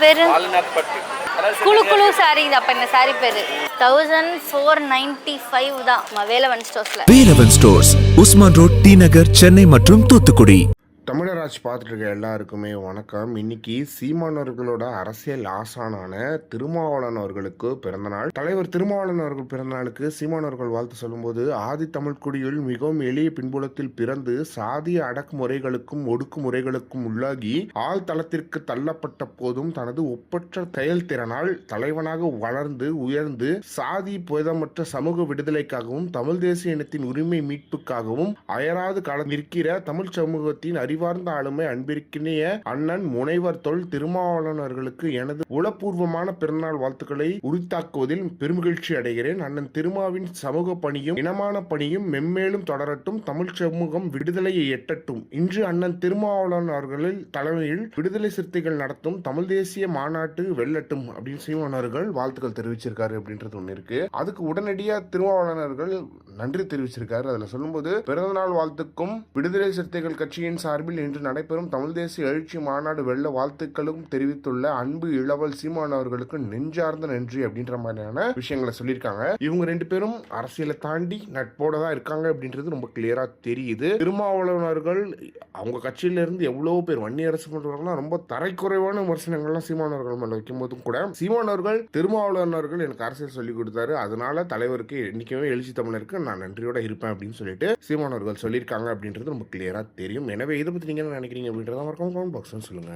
பேரு குழு குழு சாரி. அப்ப இந்த சாரி பேரு 1495 தான் வேலவன் ஸ்டோர்ஸ்ல. Velavan stores, Usman road, T Nagar, Chennai மற்றும் தூத்துக்குடி. தமிழராஜ் பார்த்துட்டு இருக்க எல்லாருக்குமே வணக்கம். இன்னைக்கு சீமானவர்களோட அரசியல் ஆசானான திருமாவளவன் அவர்களுக்கு பிறந்தநாள். தலைவர் திருமாவளவன் அவர்கள் பிறந்தநாளுக்கு சீமானவர்கள் வாழ்த்து சொல்லும்போது, ஆதி தமிழ் குடியில் மிகவும் எளிய பின்புலத்தில் பிறந்து சாதிய அடக்குமுறைகளுக்கும் ஒடுக்குமுறைகளுக்கும் உள்ளாகி ஆள் தளத்திற்கு தள்ளப்பட்ட போதும் தனது ஒப்பற்ற செயல்திறனால் தலைவனாக வளர்ந்து உயர்ந்து சாதி புதமற்ற சமூக விடுதலைக்காகவும் தமிழ் தேசிய இனத்தின் உரிமை மீட்புக்காகவும் அயராது களம் நிற்கிற தமிழ் சமூகத்தின் அறிவார்ந்த ஆளுமை அன்பிற்கினிய அண்ணன் முனைவர் தொல் திருமாவளவன் அவர்களுக்கு எனது உளப்பூர்வமான பிறந்தநாள் வாழ்த்துக்களை உரித்தாக்குவதில் பெருமகிழ்ச்சி அடைகிறேன். அண்ணன் திருமாவின் சமூக பணியும் இனமான பணியும் மென்மேலும் தொடரட்டும், தமிழ் சமூகம் விடுதலையை எட்டட்டும். இன்று அண்ணன் திருமாவளவன் அவர்களின் தலைமையில் விடுதலை சிறுத்தைகள் நடத்தும் தமிழ் தேசிய மாநாட்டு வெல்லட்டும் அப்படின்னு சீமானவர்கள் வாழ்த்துக்கள் தெரிவிச்சிருக்காரு அப்படின்றது ஒண்ணு இருக்கு. அதுக்கு உடனடியா திருமாவளவன் நன்றி தெரிவிச்சிருக்காரு. அதுல சொல்லும்போது, பிறந்தநாள் வாழ்த்துக்கும் விடுதலை சிறுத்தைகள் கட்சியின் சார்பில் இன்று நடைபெறும் தமிழ் தேசிய எழுச்சி மாநாடு வெள்ள வாழ்த்துக்களும் தெரிவித்துள்ள அன்பு இளவல் சீமான் அவர்களுக்கு நெஞ்சார்ந்த நன்றி அப்படின்ற மாதிரியான விஷயங்களை சொல்லியிருக்காங்க. இவங்க ரெண்டு பேரும் அரசியலை தாண்டி நட்போட தான் இருக்காங்க அப்படின்றது ரொம்ப கிளியரா தெரியுது. திருமாவளவன் அவர்கள் அவங்க கட்சியில இருந்து எவ்வளவு பேர் வன்னி அரசு பண்றாங்கன்னா ரொம்ப தரைக்குறைவான விமர்சனங்கள்லாம் சீமான் அவர்கள் மேல வைக்கும் போதும் கூட சீமான் அவர்கள் திருமாவளவன் அவர்கள் எனக்கு அரசியல் சொல்லி கொடுத்தாரு, அதனால தலைவருக்கு என்னைக்குமே எழுச்சி தமிழருக்கு நான் நன்றியோட இருப்பேன் அப்படின்னு சொல்லிட்டு சீமான் அவர்கள் சொல்லியிருக்காங்க அப்படின்றது ரொம்ப கிளியரா தெரியும். எனவே இதை பத்தி நீங்க என்ன நினைக்கிறீங்க அப்படின்றத மறக்காம கமெண்ட் பாக்ஸ்ல சொல்லுங்க.